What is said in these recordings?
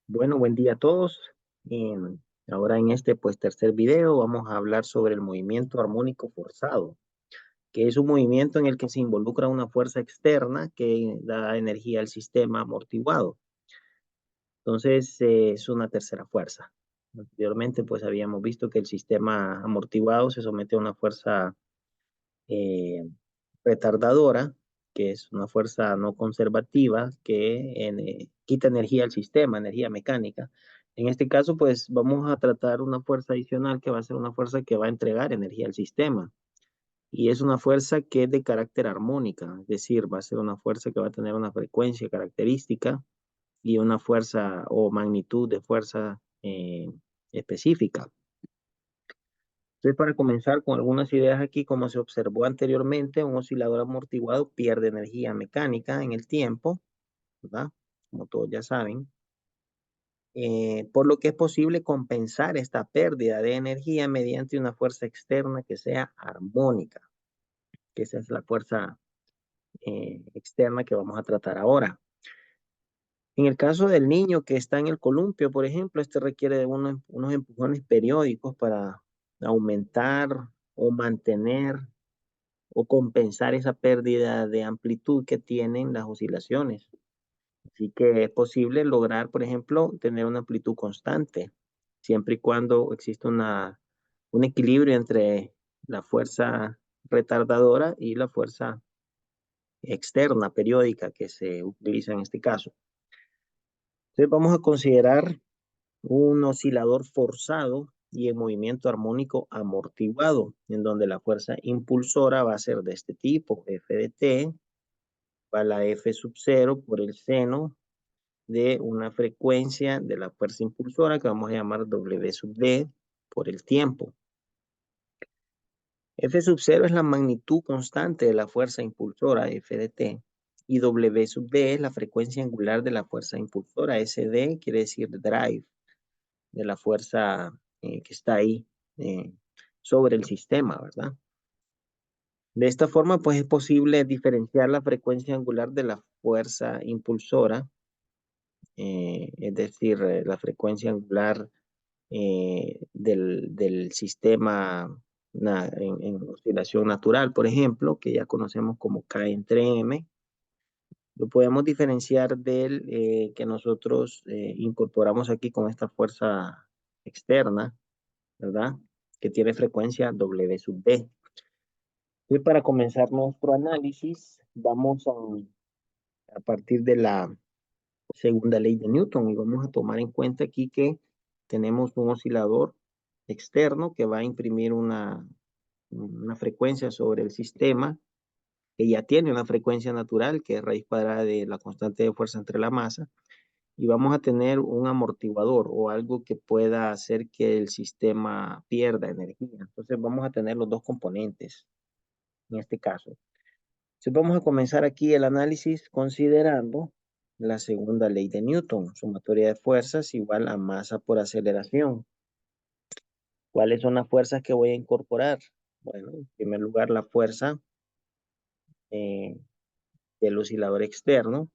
Bueno, buen día a todos. Em, Ahora en este tercer video vamos a hablar sobre el movimiento armónico forzado, que es un movimiento en el que se involucra una fuerza externa que da energía al sistema amortiguado. Entonces, es una tercera fuerza. Anteriormente, pues habíamos visto que el sistema amortiguado se somete a una fuerza eh, retardadora, que es una fuerza no conservativa que quita energía al sistema, energía mecánica. En este caso, pues vamos a tratar una fuerza adicional que va a ser una fuerza que va a entregar energía al sistema. Y es una fuerza que es de carácter armónica, es decir, va a ser una fuerza que va a tener una frecuencia característica y una fuerza o magnitud de fuerza específica. Entonces, para comenzar con algunas ideas aquí, como se observó anteriormente, un oscilador amortiguado pierde energía mecánica en el tiempo, ¿verdad? Como todos ya saben, por lo que es posible compensar esta pérdida de energía mediante una fuerza externa que sea armónica, que esa es la fuerza externa que vamos a tratar ahora. En el caso del niño que está en el columpio, por ejemplo, este requiere de unos empujones periódicos para aumentar o mantener o compensar esa pérdida de amplitud que tienen las oscilaciones. Así que es posible lograr, por ejemplo, tener una amplitud constante, siempre y cuando exista un equilibrio entre la fuerza retardadora y la fuerza externa periódica que se utiliza en este caso. Entonces vamos a considerar un oscilador forzado y en movimiento armónico amortiguado, en donde la fuerza impulsora va a ser de este tipo, F de T, va la F sub 0 por el seno de una frecuencia de la fuerza impulsora que vamos a llamar W sub D por el tiempo. F sub 0 es la magnitud constante de la fuerza impulsora F de T y W sub D es la frecuencia angular de la fuerza impulsora. SD quiere decir drive de la fuerza que está ahí sobre el sistema, ¿verdad? De esta forma, pues es posible diferenciar la frecuencia angular de la fuerza impulsora, es decir, la frecuencia angular del sistema en oscilación natural, por ejemplo, que ya conocemos como K entre M, lo podemos diferenciar del que nosotros incorporamos aquí con esta fuerza externa, ¿verdad? Que tiene frecuencia W sub D. Y para comenzar nuestro análisis, vamos a partir de la segunda ley de Newton y vamos a tomar en cuenta aquí que tenemos un oscilador externo que va a imprimir una frecuencia sobre el sistema que ya tiene una frecuencia natural que es raíz cuadrada de la constante de fuerza entre la masa y vamos a tener un amortiguador o algo que pueda hacer que el sistema pierda energía. Entonces vamos a tener los dos componentes en este caso. Entonces vamos a comenzar aquí el análisis considerando la segunda ley de Newton, sumatoria de fuerzas igual a masa por aceleración. ¿Cuáles son las fuerzas que voy a incorporar? Bueno, en primer lugar la fuerza eh, del oscilador externo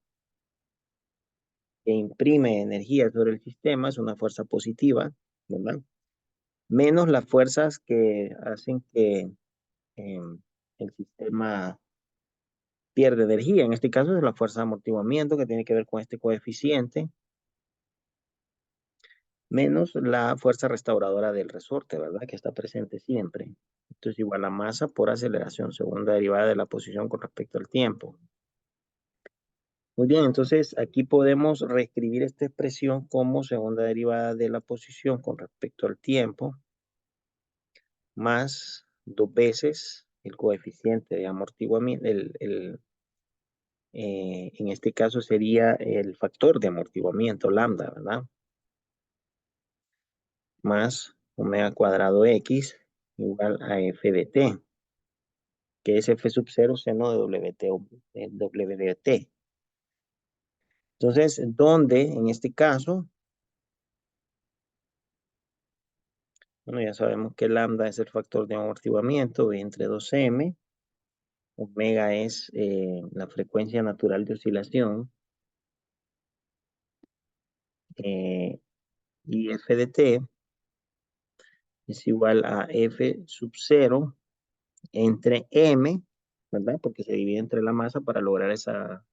que imprime energía sobre el sistema, es una fuerza positiva, ¿verdad? Menos las fuerzas que hacen que eh, el sistema pierde energía. En este caso es la fuerza de amortiguamiento que tiene que ver con este coeficiente, menos la fuerza restauradora del resorte, ¿verdad? Que está presente siempre. Esto es igual a masa por aceleración, segunda derivada de la posición con respecto al tiempo. Muy bien, entonces aquí podemos reescribir esta expresión como segunda derivada de la posición con respecto al tiempo, más dos veces el coeficiente de amortiguamiento, en este caso sería el factor de amortiguamiento, lambda, ¿verdad? Más omega cuadrado x igual a f de t, que es f sub 0 seno de w de t. Entonces, donde en este caso, bueno, ya sabemos que lambda es el factor de amortiguamiento entre 2m, omega es la frecuencia natural de oscilación, y f de t es igual a f sub 0 entre m, ¿verdad? Porque se divide entre la masa para lograr esa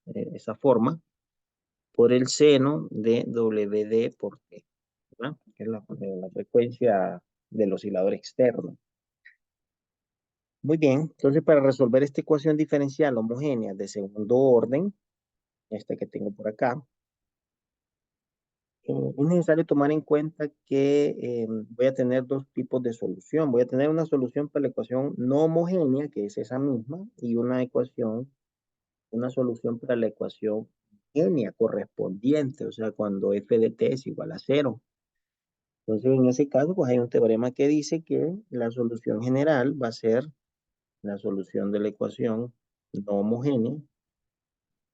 forma, por el seno de WD por T, ¿verdad? Que es la frecuencia del oscilador externo. Muy bien, entonces para resolver esta ecuación diferencial homogénea de segundo orden, esta que tengo por acá, es necesario tomar en cuenta que voy a tener dos tipos de solución. Voy a tener una solución para la ecuación no homogénea, que es esa misma, y una solución para la ecuación homogénea correspondiente, o sea, cuando f de t es igual a cero. Entonces, en ese caso, pues hay un teorema que dice que la solución general va a ser la solución de la ecuación no homogénea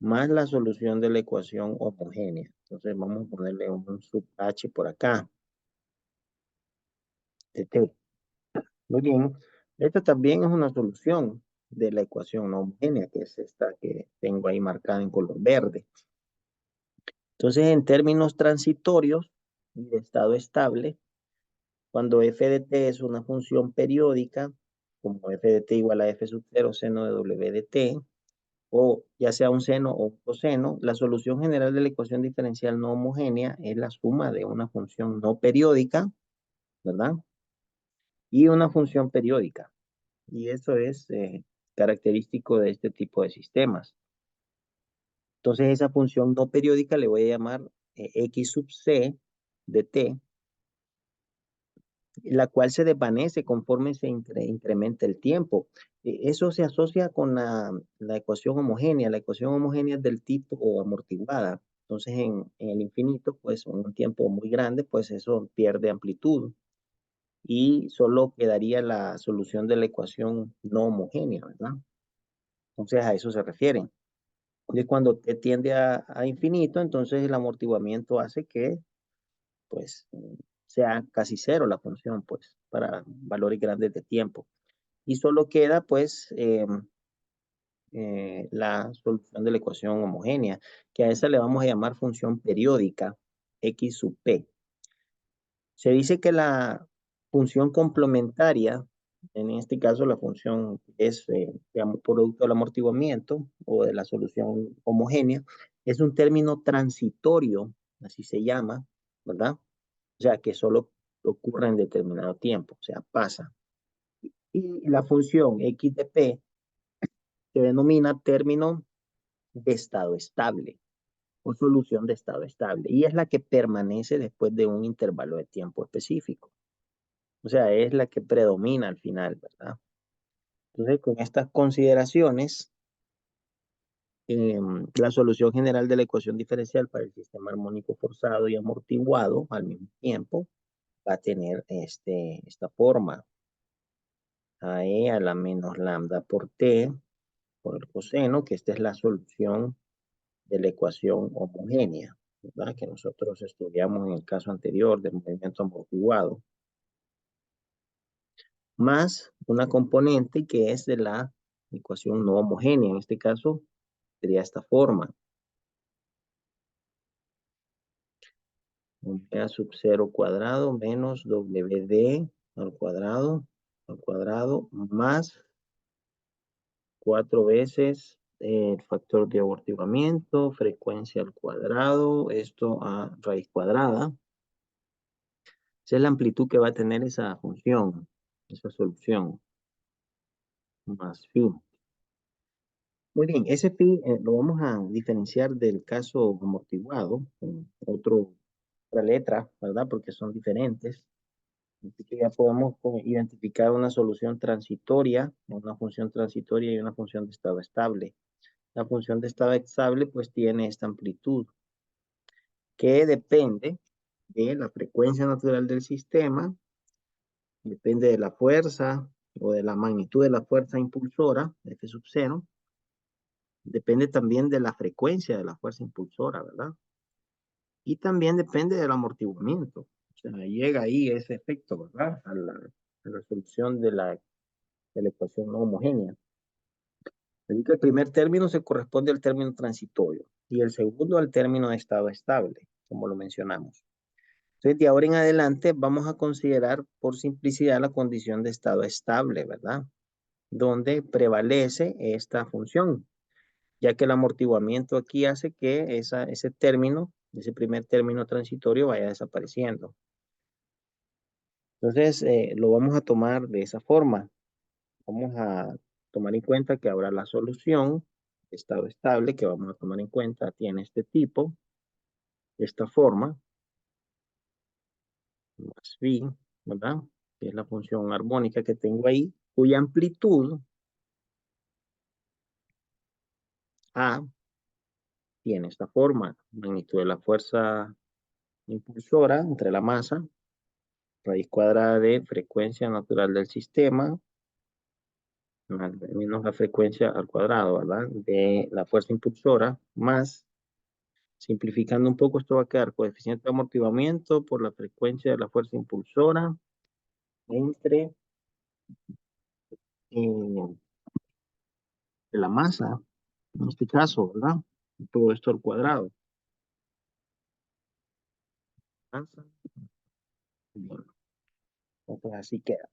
más la solución de la ecuación homogénea. Entonces, vamos a ponerle un sub h por acá, de t. Muy bien. Esta también es una solución de la ecuación no homogénea, que es esta que tengo ahí marcada en color verde. Entonces, en términos transitorios y de estado estable, cuando f de t es una función periódica, como f de t igual a f sub 0 seno de w de t, o ya sea un seno o un coseno, la solución general de la ecuación diferencial no homogénea es la suma de una función no periódica, ¿verdad? Y una función periódica. Y eso es característico de este tipo de sistemas. Entonces, esa función no periódica le voy a llamar x sub c de t, la cual se desvanece conforme se incrementa el tiempo. Eso se asocia con la ecuación homogénea. La ecuación homogénea es del tipo amortiguada. Entonces, en el infinito, pues en un tiempo muy grande, pues eso pierde amplitud y solo quedaría la solución de la ecuación no homogénea, ¿verdad? Entonces, a eso se refiere. Y cuando t tiende a infinito, entonces el amortiguamiento hace que, pues, sea casi cero la función, pues, para valores grandes de tiempo. Y solo queda, pues, la solución de la ecuación homogénea, que a esa le vamos a llamar función periódica, x sub p. Se dice que la función complementaria, en este caso la función es, digamos, producto del amortiguamiento o de la solución homogénea, es un término transitorio, así se llama, ¿verdad? O sea, que solo ocurre en determinado tiempo, o sea, pasa. Y la función x de p se denomina término de estado estable o solución de estado estable y es la que permanece después de un intervalo de tiempo específico. O sea, es la que predomina al final, ¿verdad? Entonces, con estas consideraciones, la solución general de la ecuación diferencial para el sistema armónico forzado y amortiguado al mismo tiempo va a tener esta forma. AE a la menos lambda por T por el coseno, que esta es la solución de la ecuación homogénea, ¿verdad? Que nosotros estudiamos en el caso anterior del movimiento amortiguado, más una componente que es de la ecuación no homogénea. En este caso sería esta forma. Omega sub 0 cuadrado menos WD al cuadrado más 4 veces el factor de amortiguamiento, frecuencia al cuadrado, esto a raíz cuadrada. Esa es la amplitud que va a tener esa función, esa solución, más phi. Muy bien, ese phi lo vamos a diferenciar del caso amortiguado, con otra letra, ¿verdad? Porque son diferentes. Así que ya podemos identificar una solución transitoria, una función transitoria y una función de estado estable. La función de estado estable pues tiene esta amplitud que depende de la frecuencia natural del sistema, depende de la fuerza o de la magnitud de la fuerza impulsora, F sub 0, depende también de la frecuencia de la fuerza impulsora, ¿verdad? Y también depende del amortiguamiento. O sea, llega ahí ese efecto, ¿verdad? A la solución de la ecuación no homogénea. Así que el primer término se corresponde al término transitorio y el segundo al término de estado estable. como lo mencionamos. Entonces, de ahora en adelante vamos a considerar por simplicidad la condición de estado estable, ¿verdad? Donde prevalece esta función, ya que el amortiguamiento aquí hace que ese término, ese primer término transitorio vaya desapareciendo. Entonces, lo vamos a tomar de esa forma. Vamos a tomar en cuenta que ahora la solución, estado estable, que vamos a tomar en cuenta, tiene este tipo, esta forma, más b, ¿verdad? Que es la función armónica que tengo ahí, cuya amplitud A tiene esta forma, magnitud de la fuerza impulsora entre la masa, raíz cuadrada de frecuencia natural del sistema, menos la frecuencia al cuadrado, ¿verdad? De la fuerza impulsora, más, simplificando un poco, esto va a quedar coeficiente de amortiguamiento por la frecuencia de la fuerza impulsora entre de la masa, en este caso, ¿verdad? Todo esto al cuadrado. Masa, bien, entonces así queda.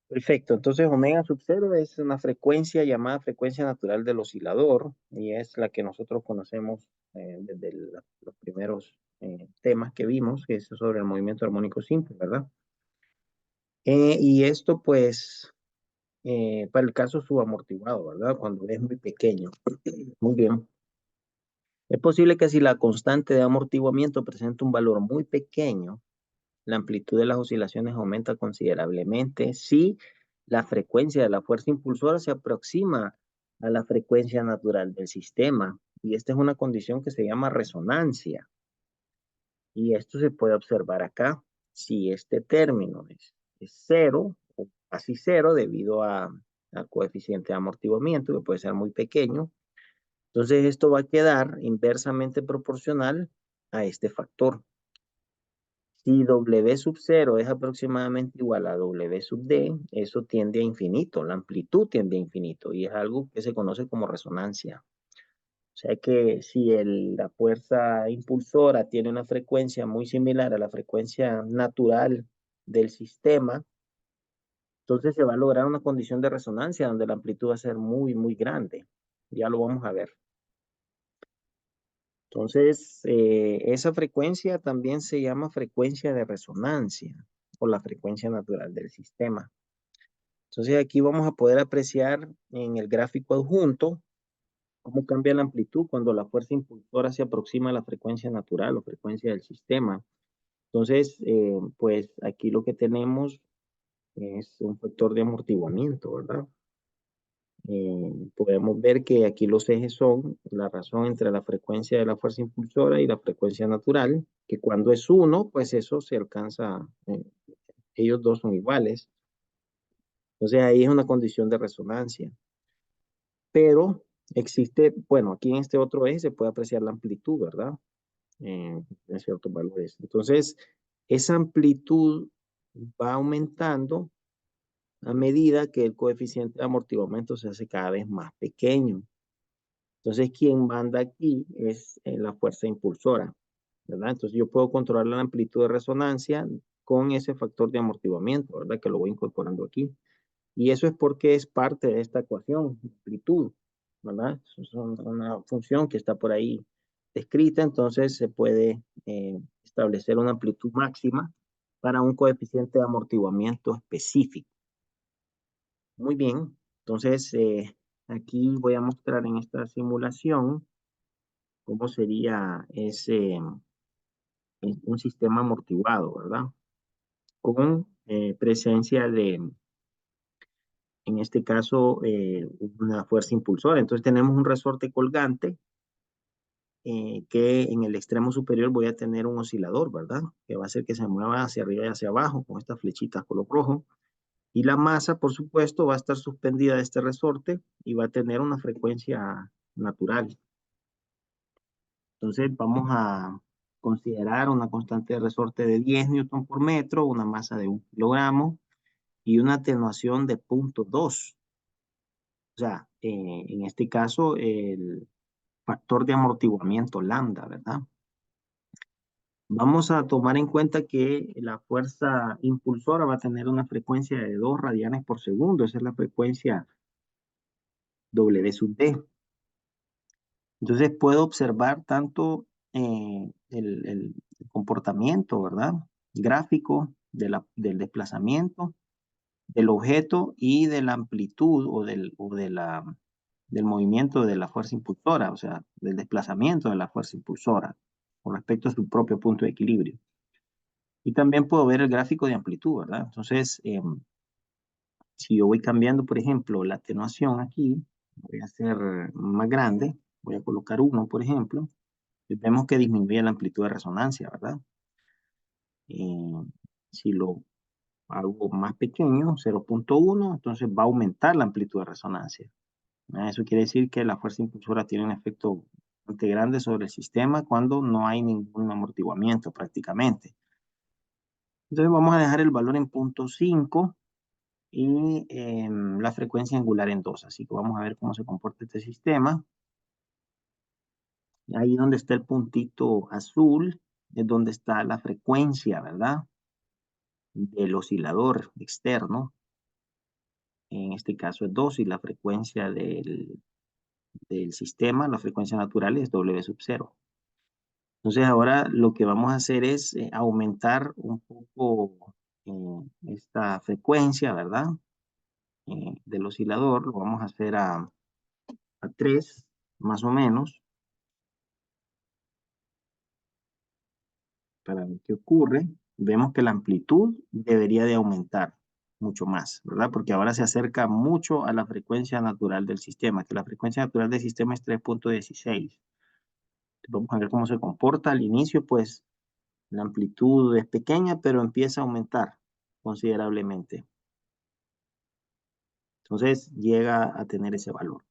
Perfecto, entonces omega sub cero es una frecuencia llamada frecuencia natural del oscilador y es la que nosotros conocemos desde los primeros temas que vimos, que es sobre el movimiento armónico simple, ¿verdad? Y esto pues para el caso subamortiguado, ¿verdad? Cuando es muy pequeño. Muy bien. Es posible que si la constante de amortiguamiento presenta un valor muy pequeño, la amplitud de las oscilaciones aumenta considerablemente si la frecuencia de la fuerza impulsora se aproxima a la frecuencia natural del sistema. Y esta es una condición que se llama resonancia. Y esto se puede observar acá. Si este término es cero o casi cero debido al coeficiente de amortiguamiento, que puede ser muy pequeño, entonces esto va a quedar inversamente proporcional a este factor. Si W sub 0 es aproximadamente igual a W sub D, eso tiende a infinito, la amplitud tiende a infinito y es algo que se conoce como resonancia. O sea que si la fuerza impulsora tiene una frecuencia muy similar a la frecuencia natural del sistema, entonces se va a lograr una condición de resonancia donde la amplitud va a ser muy, muy grande. Ya lo vamos a ver. Entonces, esa frecuencia también se llama frecuencia de resonancia o la frecuencia natural del sistema. Entonces, aquí vamos a poder apreciar en el gráfico adjunto cómo cambia la amplitud cuando la fuerza impulsora se aproxima a la frecuencia natural o frecuencia del sistema. Entonces, pues aquí lo que tenemos es un factor de amortiguamiento, ¿verdad? Podemos ver que aquí los ejes son la razón entre la frecuencia de la fuerza impulsora y la frecuencia natural, que cuando es uno, pues eso se alcanza, ellos dos son iguales. Entonces ahí es una condición de resonancia. Pero existe, bueno, aquí en este otro eje se puede apreciar la amplitud, ¿verdad? En ciertos valores. Entonces, esa amplitud va aumentando a medida que el coeficiente de amortiguamiento se hace cada vez más pequeño. Entonces, quien manda aquí es la fuerza impulsora, ¿verdad? Entonces, yo puedo controlar la amplitud de resonancia con ese factor de amortiguamiento, ¿verdad? Que lo voy incorporando aquí. Y eso es porque es parte de esta ecuación, amplitud, ¿verdad? Es una función que está por ahí descrita, entonces se puede establecer una amplitud máxima para un coeficiente de amortiguamiento específico. Muy bien, entonces aquí voy a mostrar en esta simulación cómo sería un sistema amortiguado, ¿verdad? Con presencia en este caso, una fuerza impulsora. Entonces tenemos un resorte colgante que en el extremo superior voy a tener un oscilador, ¿verdad? Que va a hacer que se mueva hacia arriba y hacia abajo con estas flechitas color rojo. Y la masa, por supuesto, va a estar suspendida de este resorte y va a tener una frecuencia natural. Entonces vamos a considerar una constante de resorte de 10 newton por metro, una masa de 1 kilogramo y una atenuación de 0.2. O sea, en este caso, el factor de amortiguamiento lambda, ¿verdad? Vamos a tomar en cuenta que la fuerza impulsora va a tener una frecuencia de 2 radianes por segundo. Esa es la frecuencia W sub D. Entonces puedo observar tanto el comportamiento, ¿verdad? Gráfico del desplazamiento del objeto y de la amplitud del movimiento de la fuerza impulsora, o sea, del desplazamiento de la fuerza impulsora con respecto a su propio punto de equilibrio. Y también puedo ver el gráfico de amplitud, ¿verdad? Entonces, si yo voy cambiando, por ejemplo, la atenuación aquí, voy a hacer más grande, voy a colocar 1, por ejemplo, y vemos que disminuye la amplitud de resonancia, ¿verdad? Eh, si lo hago más pequeño, 0.1, entonces va a aumentar la amplitud de resonancia. Eso quiere decir que la fuerza impulsora tiene un efecto bastante grande sobre el sistema cuando no hay ningún amortiguamiento prácticamente. Entonces vamos a dejar el valor en 0.5 y la frecuencia angular en 2. Así que vamos a ver cómo se comporta este sistema. Ahí donde está el puntito azul es donde está la frecuencia, ¿verdad? Del oscilador externo. En este caso es 2 y la frecuencia del sistema, la frecuencia natural es W sub 0. Entonces ahora lo que vamos a hacer es aumentar un poco esta frecuencia, ¿verdad? Del oscilador, lo vamos a hacer a 3, más o menos, para ver qué ocurre. Vemos que la amplitud debería de aumentar mucho más, ¿verdad? Porque ahora se acerca mucho a la frecuencia natural del sistema, que la frecuencia natural del sistema es 3.16. Vamos a ver cómo se comporta al inicio, pues la amplitud es pequeña, pero empieza a aumentar considerablemente. Entonces llega a tener ese valor.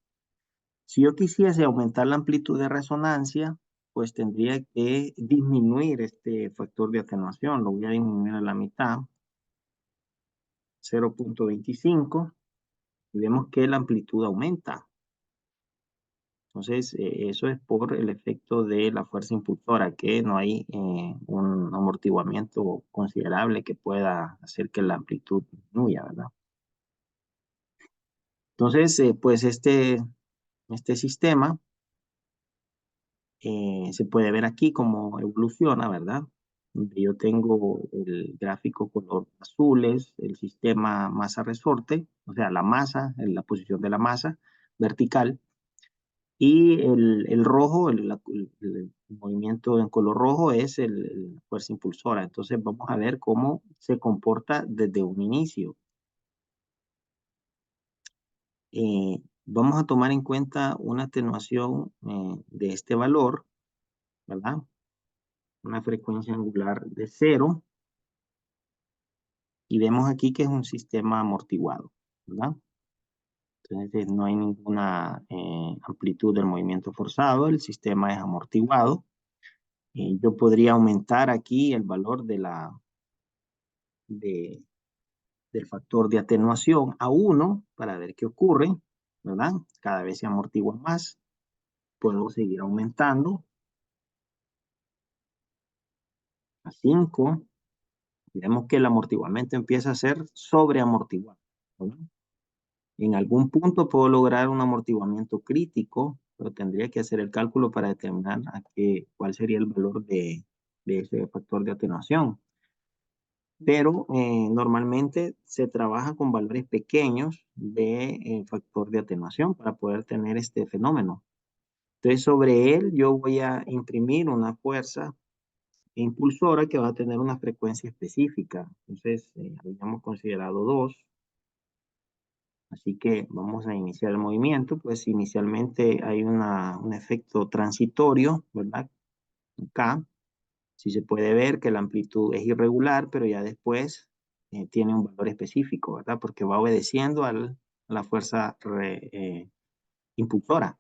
Si yo quisiese aumentar la amplitud de resonancia, pues tendría que disminuir este factor de atenuación. Lo voy a disminuir a la mitad, 0.25, y vemos que la amplitud aumenta. Entonces, eso es por el efecto de la fuerza impulsora, que no hay un amortiguamiento considerable que pueda hacer que la amplitud disminuya, ¿verdad? Entonces, pues este sistema se puede ver aquí cómo evoluciona, ¿verdad? Yo tengo el gráfico color azules, el sistema masa-resorte, o sea, la masa, la posición de la masa vertical, y el rojo, el movimiento en color rojo es la fuerza impulsora. Entonces vamos a ver cómo se comporta desde un inicio. Vamos a tomar en cuenta una atenuación de este valor, ¿verdad? Una frecuencia angular de 0, y vemos aquí que es un sistema amortiguado, ¿verdad? Entonces no hay ninguna amplitud del movimiento forzado, el sistema es amortiguado. Yo podría aumentar aquí el valor de, del factor de atenuación a 1 para ver qué ocurre, ¿verdad? Cada vez se amortigua más. Puedo seguir aumentando a 5. Vemos que el amortiguamiento empieza a ser sobreamortiguado, ¿verdad? En algún punto puedo lograr un amortiguamiento crítico, pero tendría que hacer el cálculo para determinar cuál sería el valor de ese factor de atenuación. Pero normalmente se trabaja con valores pequeños de factor de atenuación para poder tener este fenómeno. Entonces sobre él yo voy a imprimir una fuerza impulsora que va a tener una frecuencia específica. Entonces habíamos considerado 2. Así que vamos a iniciar el movimiento, pues inicialmente hay un efecto transitorio, ¿verdad? Acá, sí se puede ver que la amplitud es irregular, pero ya después tiene un valor específico, ¿verdad? Porque va obedeciendo a la fuerza impulsora.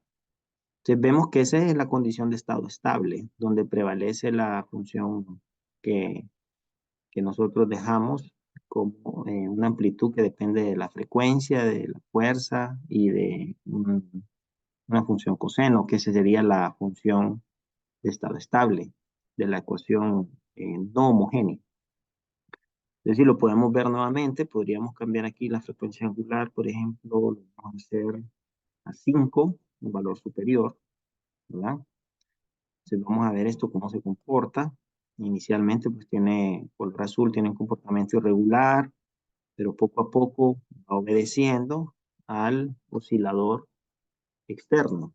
Entonces vemos que esa es la condición de estado estable, donde prevalece la función que, que nosotros dejamos como una amplitud que depende de la frecuencia, de la fuerza y de una función coseno, que esa sería la función de estado estable de la ecuación no homogéneo. Entonces, si lo podemos ver nuevamente, podríamos cambiar aquí la frecuencia angular, por ejemplo, lo vamos a hacer a 5, un valor superior, ¿verdad? Entonces vamos a ver esto cómo se comporta. Inicialmente, pues tiene color azul, tiene un comportamiento irregular, pero poco a poco va obedeciendo al oscilador externo,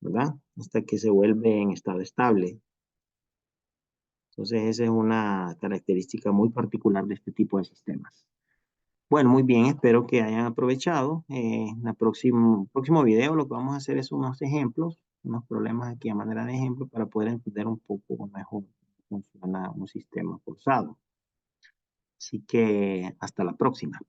¿verdad? Hasta que se vuelve en estado estable. Entonces, esa es una característica muy particular de este tipo de sistemas. Bueno, muy bien, espero que hayan aprovechado. En el próximo video lo que vamos a hacer es unos ejemplos, unos problemas aquí a manera de ejemplo para poder entender un poco mejor cómo funciona un sistema forzado. Así que hasta la próxima.